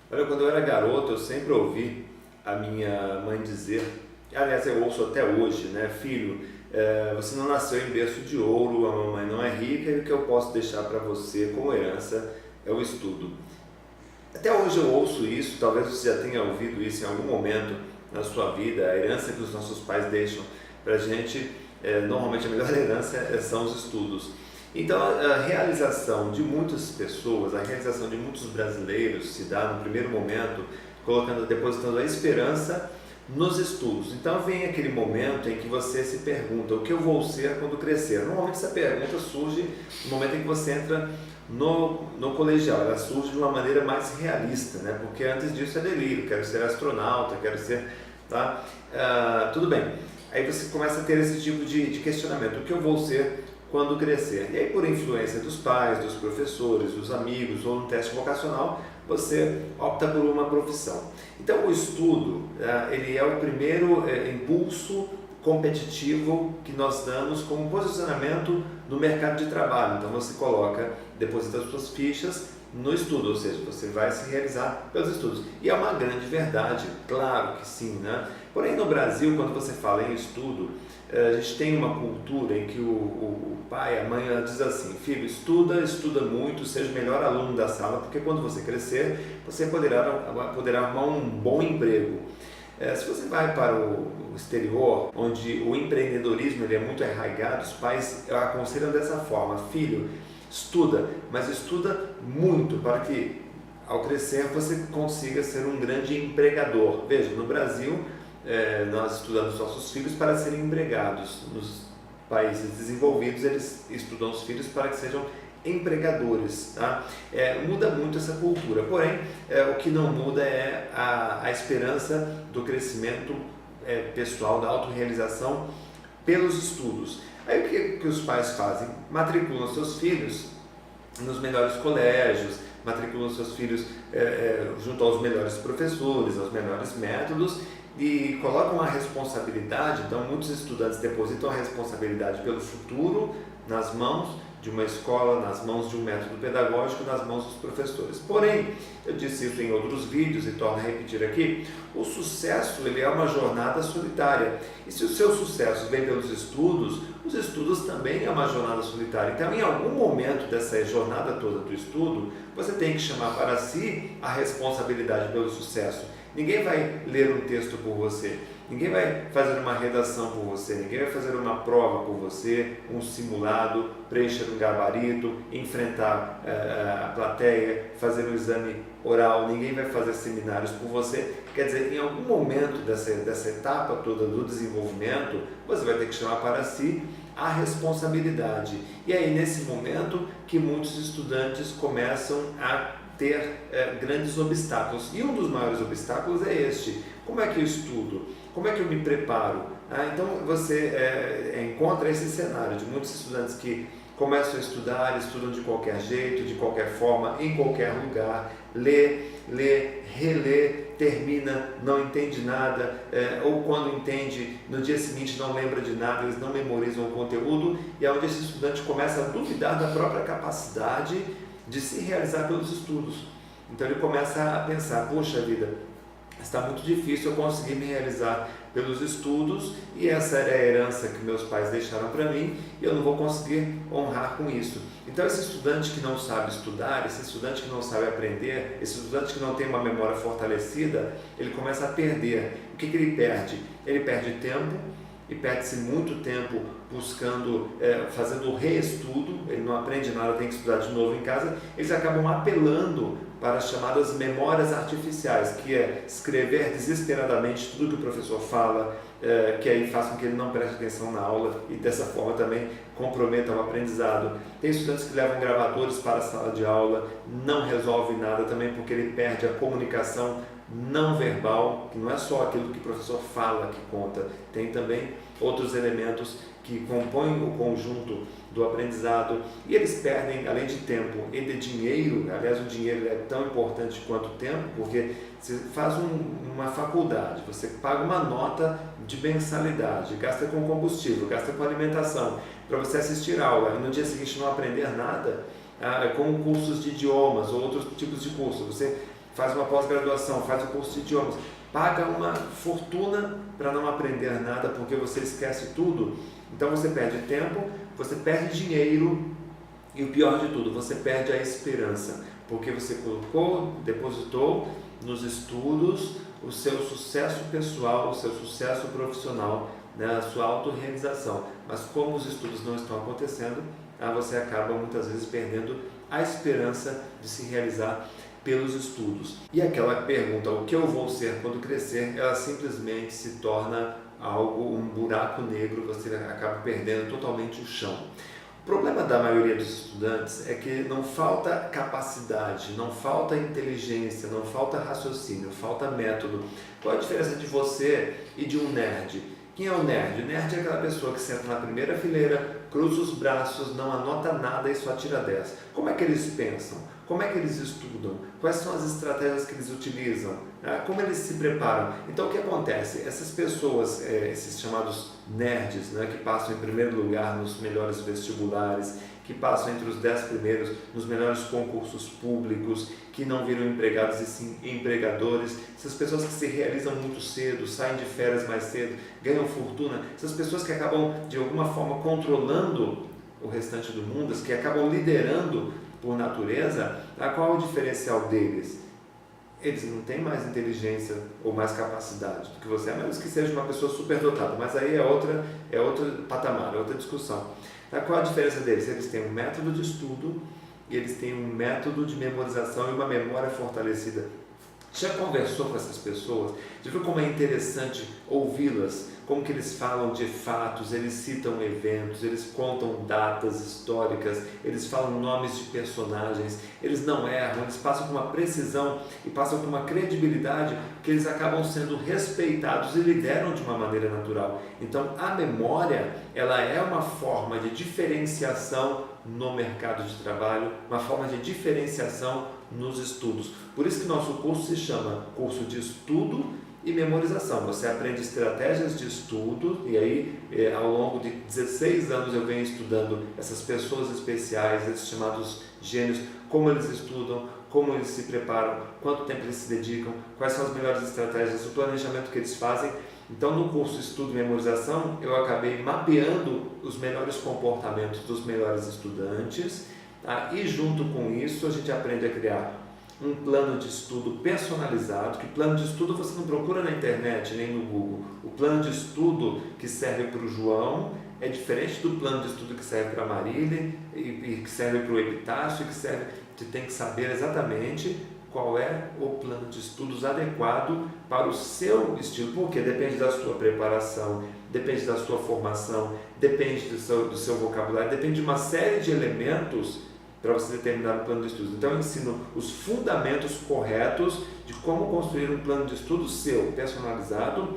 Olha, quando eu era garoto, eu sempre ouvi a minha mãe dizer, aliás, eu ouço até hoje, né? Filho, você não nasceu em berço de ouro, a mamãe não é rica e o que eu posso deixar para você como herança é o estudo. Até hoje eu ouço isso, talvez você já tenha ouvido isso em algum momento na sua vida, a herança que os nossos pais deixam para a gente, normalmente a melhor herança são os estudos. Então a realização de muitas pessoas, a realização de muitos brasileiros se dá no primeiro momento, depositando a esperança nos estudos. Então vem aquele momento em que você se pergunta o que eu vou ser quando crescer. Normalmente essa pergunta surge no momento em que você entra no colegial, ela surge de uma maneira mais realista, né? Porque antes disso é delírio, quero ser astronauta, quero ser, tá? Tudo bem, aí você começa a ter esse tipo de questionamento, o que eu vou ser quando crescer? E aí por influência dos pais, dos professores, dos amigos ou no teste vocacional, você opta por uma profissão. Então o estudo, ele é o primeiro impulso competitivo que nós damos como posicionamento no mercado de trabalho. Então você deposita as suas fichas no estudo, ou seja, você vai se realizar pelos estudos. E é uma grande verdade, claro que sim, né? Porém no Brasil, quando você fala em estudo, a gente tem uma cultura em que o pai, a mãe, diz assim, filho, estuda muito, seja o melhor aluno da sala, porque quando você crescer, você poderá arrumar um bom emprego. Se você vai para o exterior, onde o empreendedorismo ele é muito arraigado, os pais aconselham dessa forma, filho, estuda, mas estuda muito para que ao crescer você consiga ser um grande empregador. Veja, no Brasil, nós estudamos nossos filhos para serem empregados. Nos países desenvolvidos, eles estudam os filhos para que sejam empregadores, tá? Muda muito essa cultura, porém o que não muda é a esperança do crescimento pessoal, da autorrealização pelos estudos. Aí o que os pais fazem? Matriculam seus filhos nos melhores colégios, matriculam seus filhos junto aos melhores professores, aos melhores métodos e colocam a responsabilidade. Então muitos estudantes depositam a responsabilidade pelo futuro nas mãos de uma escola, nas mãos de um método pedagógico, nas mãos dos professores. Porém, eu disse isso em outros vídeos e torno a repetir aqui, o sucesso ele é uma jornada solitária. E se o seu sucesso vem pelos estudos, os estudos também é uma jornada solitária. Então, em algum momento dessa jornada toda do estudo, você tem que chamar para si a responsabilidade pelo sucesso. Ninguém vai ler um texto por você. Ninguém vai fazer uma redação por você, ninguém vai fazer uma prova por você, um simulado, preencher um gabarito, enfrentar a plateia, fazer um exame oral, ninguém vai fazer seminários por você. Quer dizer, em algum momento dessa etapa toda do desenvolvimento, você vai ter que chamar para si a responsabilidade. E aí, nesse momento, que muitos estudantes começam a ter grandes obstáculos. E um dos maiores obstáculos é este. Como é que eu estudo? Como é que eu me preparo? Então você encontra esse cenário de muitos estudantes que começam a estudar, estudam de qualquer jeito, de qualquer forma, em qualquer lugar, lê, relê, termina, não entende nada, ou quando entende, no dia seguinte não lembra de nada, eles não memorizam o conteúdo, e é onde esse estudante começa a duvidar da própria capacidade de se realizar pelos estudos. Então ele começa a pensar, poxa vida, está muito difícil eu conseguir me realizar pelos estudos e essa era a herança que meus pais deixaram para mim e eu não vou conseguir honrar com isso. Então esse estudante que não sabe estudar, esse estudante que não sabe aprender, esse estudante que não tem uma memória fortalecida, ele começa a perder. O que ele perde? Ele perde tempo e perde-se muito tempo buscando, fazendo reestudo, ele não aprende nada, tem que estudar de novo em casa, eles acabam apelando para as chamadas memórias artificiais, que é escrever desesperadamente tudo que o professor fala, que aí faz com que ele não preste atenção na aula e dessa forma também comprometa o aprendizado. Tem estudantes que levam gravadores para a sala de aula, não resolve nada também porque ele perde a comunicação não verbal, que não é só aquilo que o professor fala que conta, tem também outros elementos que compõem o conjunto do aprendizado e eles perdem, além de tempo e de dinheiro. Aliás, o dinheiro é tão importante quanto o tempo, porque você faz uma faculdade, você paga uma nota de mensalidade, gasta com combustível, gasta com alimentação, para você assistir aula e no dia seguinte não aprender nada, como cursos de idiomas ou outros tipos de cursos. Você faz uma pós-graduação, faz o curso de idiomas, paga uma fortuna para não aprender nada porque você esquece tudo. Então você perde tempo, você perde dinheiro e o pior de tudo, você perde a esperança, porque você depositou nos estudos o seu sucesso pessoal, o seu sucesso profissional, né, a sua autorrealização. Mas como os estudos não estão acontecendo, você acaba muitas vezes perdendo a esperança de se realizar pelos estudos. E aquela pergunta, o que eu vou ser quando crescer, ela simplesmente se torna algo, um buraco negro, você acaba perdendo totalmente o chão. O problema da maioria dos estudantes é que não falta capacidade, não falta inteligência, não falta raciocínio, falta método. Qual a diferença de você e de um nerd? Quem é o nerd? O nerd é aquela pessoa que senta na primeira fileira, cruza os braços, não anota nada e só tira 10. Como é que eles pensam? Como é que eles estudam? Quais são as estratégias que eles utilizam? Como eles se preparam? Então o que acontece? Essas pessoas, esses chamados nerds, né, que passam em primeiro lugar nos melhores vestibulares, que passam entre os 10 primeiros nos melhores concursos públicos, que não viram empregados e sim empregadores, essas pessoas que se realizam muito cedo, saem de férias mais cedo, ganham fortuna, essas pessoas que acabam de alguma forma controlando o restante do mundo, as que acabam liderando por natureza, qual é o diferencial deles? Eles não têm mais inteligência ou mais capacidade do que você, a menos que seja uma pessoa superdotada, mas aí é outro patamar, é outra discussão. Qual a diferença deles? Eles têm um método de estudo e eles têm um método de memorização e uma memória fortalecida. Já conversou com essas pessoas? Já viu como é interessante ouvi-las? Como que eles falam de fatos, eles citam eventos, eles contam datas históricas, eles falam nomes de personagens, eles não erram, eles passam com uma precisão e passam com uma credibilidade que eles acabam sendo respeitados e lideram de uma maneira natural. Então a memória, ela é uma forma de diferenciação no mercado de trabalho, uma forma de diferenciação nos estudos. Por isso que nosso curso se chama curso de estudo e memorização. Você aprende estratégias de estudo e aí ao longo de 16 anos eu venho estudando essas pessoas especiais, esses chamados gênios, como eles estudam, como eles se preparam, quanto tempo eles se dedicam, quais são as melhores estratégias, o planejamento que eles fazem. Então no curso Estudo e Memorização eu acabei mapeando os melhores comportamentos dos melhores estudantes, e junto com isso a gente aprende a criar um plano de estudo personalizado, que plano de estudo você não procura na internet nem no Google. O plano de estudo que serve para o João é diferente do plano de estudo que serve para a Marília e que serve para o Epitácio, você tem que saber exatamente qual é o plano de estudos adequado para o seu estilo, porque depende da sua preparação, depende da sua formação, depende do seu vocabulário, depende de uma série de elementos para você determinar um plano de estudos. Então eu ensino os fundamentos corretos de como construir um plano de estudo seu, personalizado.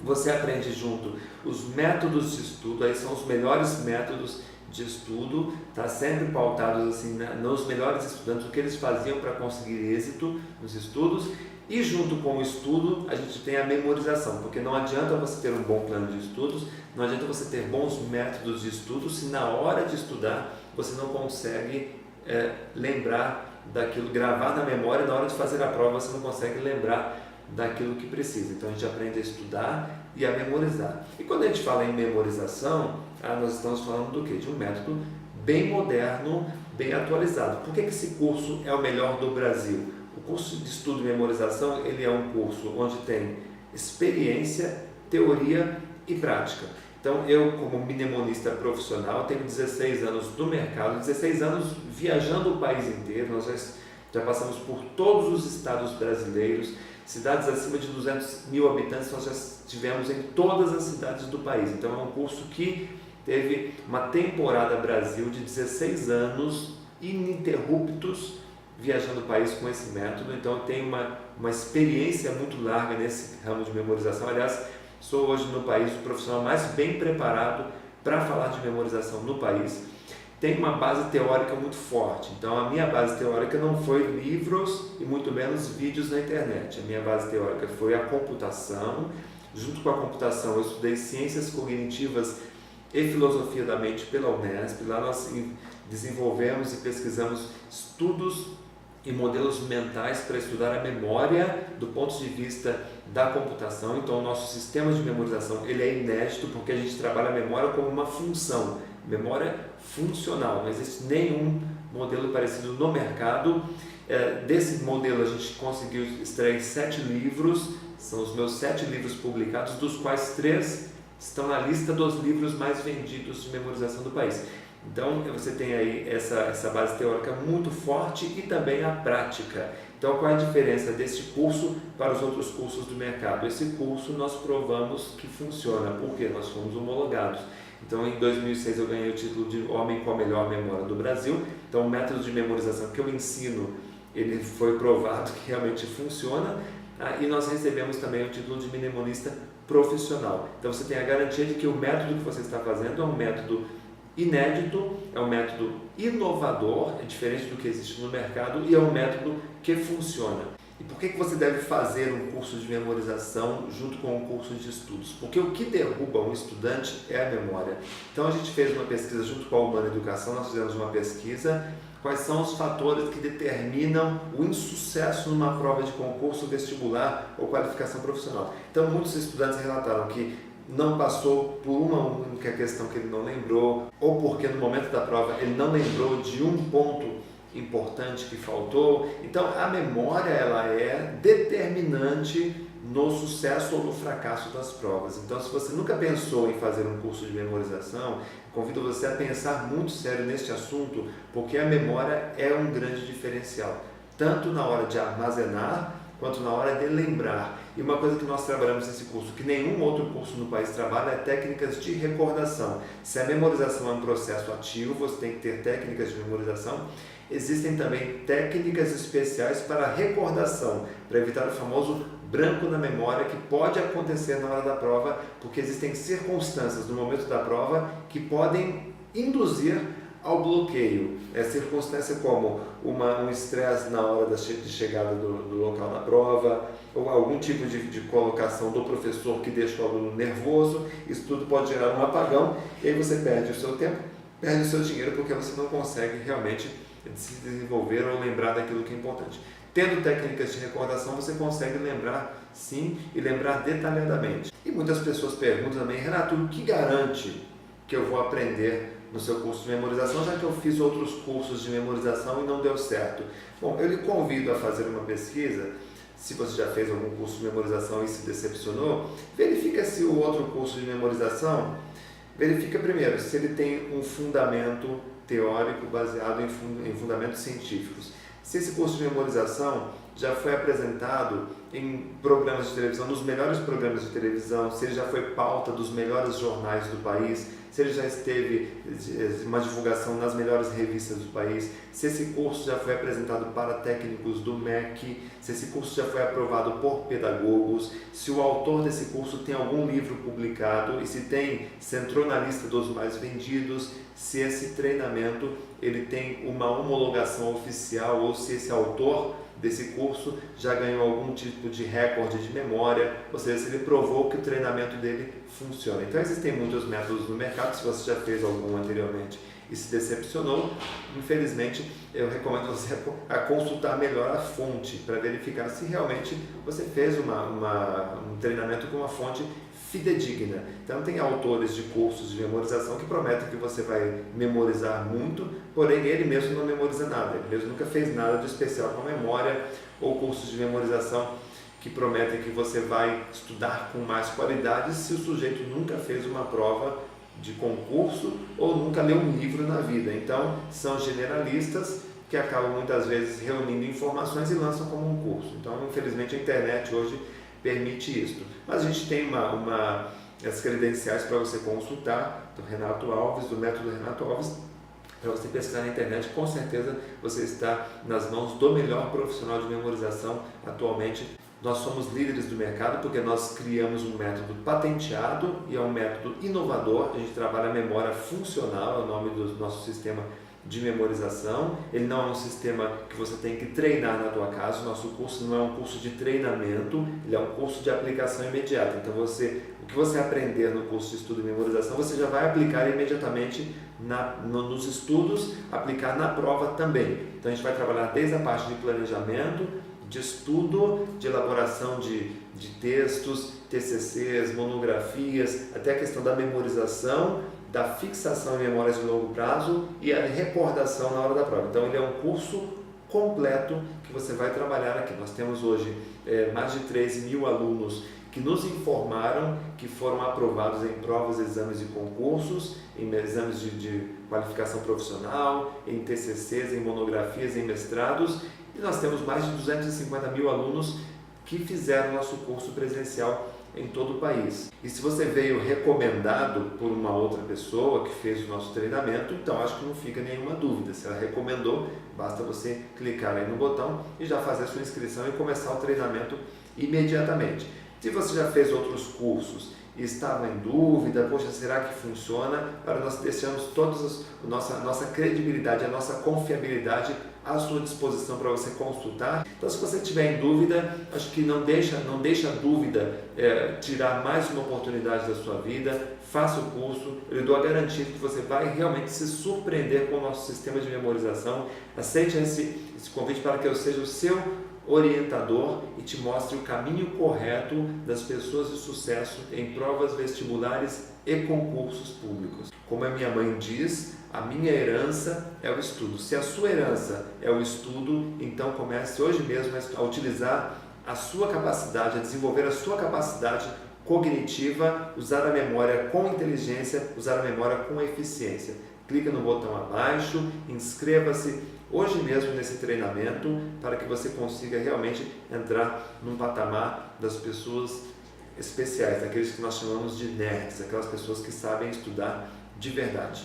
Você aprende junto os métodos de estudo, aí são os melhores métodos de estudo, tá sempre pautados assim, nos melhores estudantes, o que eles faziam para conseguir êxito nos estudos. E junto com o estudo a gente tem a memorização, porque não adianta você ter um bom plano de estudos, não adianta você ter bons métodos de estudo se na hora de estudar você não consegue lembrar daquilo, gravar na memória, na hora de fazer a prova você não consegue lembrar daquilo que precisa. Então a gente aprende a estudar e a memorizar. E quando a gente fala em memorização, nós estamos falando do quê? De um método bem moderno, bem atualizado. Por que esse curso é o melhor do Brasil? O curso de estudo e memorização, ele é um curso onde tem experiência, teoria e prática. Então eu, como mnemonista profissional, tenho 16 anos no mercado, 16 anos viajando o país inteiro, nós já passamos por todos os estados brasileiros, cidades acima de 200 mil habitantes, nós já estivemos em todas as cidades do país. Então é um curso que teve uma temporada Brasil de 16 anos ininterruptos, viajando o país com esse método. Então eu tenho uma experiência muito larga nesse ramo de memorização. Aliás, sou hoje no país o profissional mais bem preparado para falar de memorização no país. Tenho uma base teórica muito forte, então a minha base teórica não foi livros e muito menos vídeos na internet. A minha base teórica foi a computação. Junto com a computação eu estudei ciências cognitivas e filosofia da mente pela Unesp. Lá nós desenvolvemos e pesquisamos estudos e modelos mentais para estudar a memória do ponto de vista da computação. Então, o nosso sistema de memorização ele é inédito porque a gente trabalha a memória como uma função, memória funcional. Não existe nenhum modelo parecido no mercado. Desse modelo a gente conseguiu extrair 7 livros, são os meus 7 livros publicados, dos quais 3 estão na lista dos livros mais vendidos de memorização do país. Então você tem aí essa base teórica muito forte e também a prática. Então qual é a diferença desse curso para os outros cursos do mercado? Esse curso nós provamos que funciona, porque nós fomos homologados. Então em 2006 eu ganhei o título de Homem com a Melhor Memória do Brasil. Então o método de memorização que eu ensino, ele foi provado que realmente funciona. E nós recebemos também o título de mnemonista profissional. Então você tem a garantia de que o método que você está fazendo é um método inédito, é um método inovador, é diferente do que existe no mercado e é um método que funciona. E por que você deve fazer um curso de memorização junto com um curso de estudos? Porque o que derruba um estudante é a memória. Então a gente fez uma pesquisa junto com a Humana Educação, nós fizemos uma pesquisa quais são os fatores que determinam o insucesso numa prova de concurso, vestibular ou qualificação profissional. Então muitos estudantes relataram que não passou por uma única questão que ele não lembrou, ou porque no momento da prova ele não lembrou de um ponto importante que faltou. Então a memória ela é determinante no sucesso ou no fracasso das provas. Então se você nunca pensou em fazer um curso de memorização, convido você a pensar muito sério neste assunto, porque a memória é um grande diferencial, tanto na hora de armazenar quanto na hora de lembrar. E uma coisa que nós trabalhamos nesse curso, que nenhum outro curso no país trabalha, é técnicas de recordação. Se a memorização é um processo ativo, você tem que ter técnicas de memorização. Existem também técnicas especiais para recordação, para evitar o famoso branco na memória que pode acontecer na hora da prova, porque existem circunstâncias no momento da prova que podem induzir ao bloqueio. É circunstância como um estresse na hora de chegada do local da prova, ou algum tipo de colocação do professor que deixa o aluno nervoso. Isso tudo pode gerar um apagão e aí você perde o seu tempo, perde o seu dinheiro, porque você não consegue realmente se desenvolver ou lembrar daquilo que é importante. Tendo técnicas de recordação, você consegue lembrar sim e lembrar detalhadamente. E muitas pessoas perguntam também, Renato, o que garante que eu vou aprender no seu curso de memorização, já que eu fiz outros cursos de memorização e não deu certo? Bom, eu lhe convido a fazer uma pesquisa. Se você já fez algum curso de memorização e se decepcionou, verifica se o outro curso de memorização, verifica primeiro se ele tem um fundamento teórico baseado em fundamentos científicos. Se esse curso de memorização já foi apresentado em programas de televisão, nos melhores programas de televisão, se ele já foi pauta dos melhores jornais do país, se ele já esteve uma divulgação nas melhores revistas do país, se esse curso já foi apresentado para técnicos do MEC, se esse curso já foi aprovado por pedagogos, se o autor desse curso tem algum livro publicado e se entrou na lista dos mais vendidos, se esse treinamento ele tem uma homologação oficial ou se esse autor desse curso já ganhou algum tipo de recorde de memória, ou seja, se ele provou que o treinamento dele funciona. Então existem muitos métodos no mercado, se você já fez algum anteriormente e se decepcionou, infelizmente eu recomendo você a consultar melhor a fonte para verificar se realmente você fez um treinamento com uma fonte fidedigna. Então tem autores de cursos de memorização que prometem que você vai memorizar muito, porém ele mesmo não memoriza nada, ele mesmo nunca fez nada de especial com a memória, ou cursos de memorização que prometem que você vai estudar com mais qualidade se o sujeito nunca fez uma prova de concurso ou nunca leu um livro na vida. Então são generalistas que acabam muitas vezes reunindo informações e lançam como um curso. Então infelizmente a internet hoje permite isso. Mas a gente tem as credenciais para você consultar, do Renato Alves, do método Renato Alves, para você pesquisar na internet. Com certeza você está nas mãos do melhor profissional de memorização atualmente. Nós somos líderes do mercado porque nós criamos um método patenteado e é um método inovador. A gente trabalha a memória funcional, é o nome do nosso sistema de memorização, ele não é um sistema que você tem que treinar na tua casa. O nosso curso não é um curso de treinamento, ele é um curso de aplicação imediata. Então o que você aprender no curso de estudo e memorização, você já vai aplicar imediatamente nos estudos, aplicar na prova também. Então a gente vai trabalhar desde a parte de planejamento, de estudo, de elaboração de textos, TCCs, monografias, até a questão da memorização, da fixação em memórias de longo prazo e a recordação na hora da prova. Então ele é um curso completo que você vai trabalhar aqui. Nós temos hoje mais de 13.000 alunos que nos informaram que foram aprovados em provas, exames e concursos, em exames de qualificação profissional, em TCCs, em monografias, em mestrados, e nós temos mais de 250.000 alunos que fizeram nosso curso presencial em todo o país. E se você veio recomendado por uma outra pessoa que fez o nosso treinamento, então acho que não fica nenhuma dúvida. Se ela recomendou, basta você clicar aí no botão e já fazer a sua inscrição e começar o treinamento imediatamente. Se você já fez outros cursos e estava em dúvida, poxa, será que funciona? Para nós deixamos toda a nossa credibilidade, a nossa confiabilidade à sua disposição para você consultar. Então, se você tiver em dúvida, acho que não deixa a dúvida tirar mais uma oportunidade da sua vida. Faça o curso, eu lhe dou a garantia que você vai realmente se surpreender com o nosso sistema de memorização. Aceite esse convite para que eu seja o seu orientador e te mostre o caminho correto das pessoas de sucesso em provas vestibulares e concursos públicos. Como a minha mãe diz, a minha herança é o estudo. Se a sua herança é o estudo, então comece hoje mesmo a utilizar a sua capacidade, a desenvolver a sua capacidade cognitiva, usar a memória com inteligência, usar a memória com eficiência. Clica no botão abaixo, inscreva-se hoje mesmo nesse treinamento para que você consiga realmente entrar num patamar das pessoas especiais, daqueles que nós chamamos de nerds, aquelas pessoas que sabem estudar de verdade.